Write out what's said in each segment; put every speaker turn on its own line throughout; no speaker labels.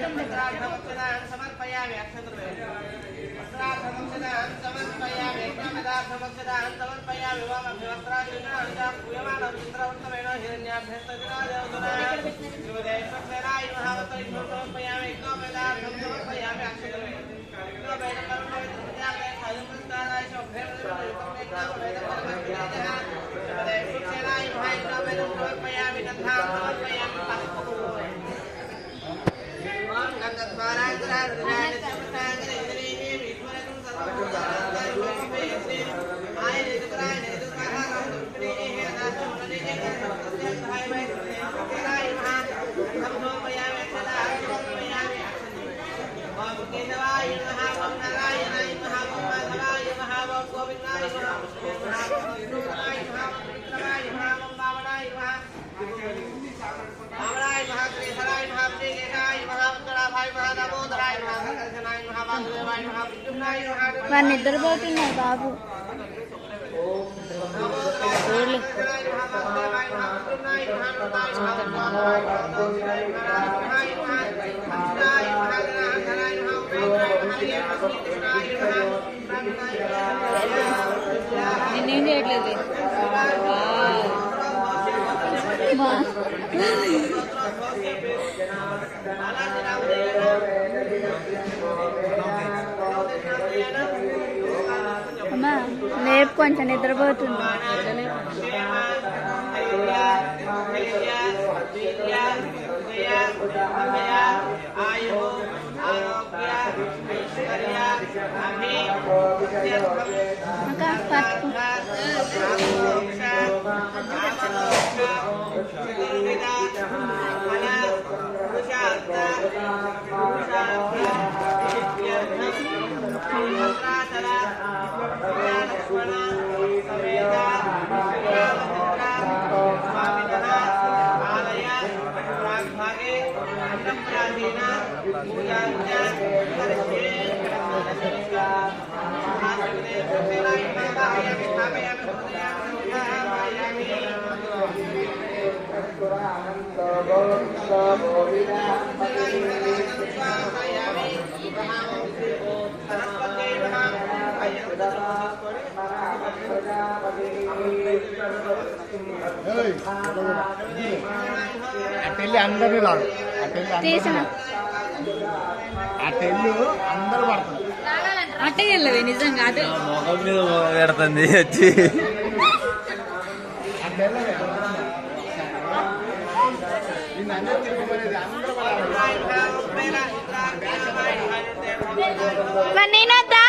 समर्पयामि समर्पयामि समर्पयामि
వాడు నిద్రపోతున్నాడు బాబు.
నేనేం చేయట్లేదు.
అమ్మా లేపు, కొంచెం నిద్రపోతుంది.
అటెల్లి అందరినీ లాడు,
తీసిన
అటెల్లి అందరూ పడుతుంది.
అట్టే వెళ్ళవే నిజంగా. అదే
మొహం మీద పెడుతుంది వచ్చి.
నేనొద్దా?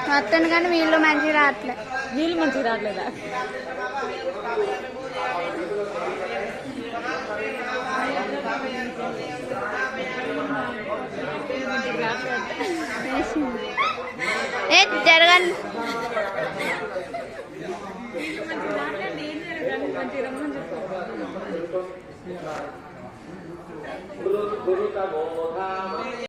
వస్తాను కానీ వీళ్ళు మంచిగా రావట్లేదు.
వీళ్ళు మంచిగా రావట్లేదా?
ఏ జరగండి.
गुरु का बोधा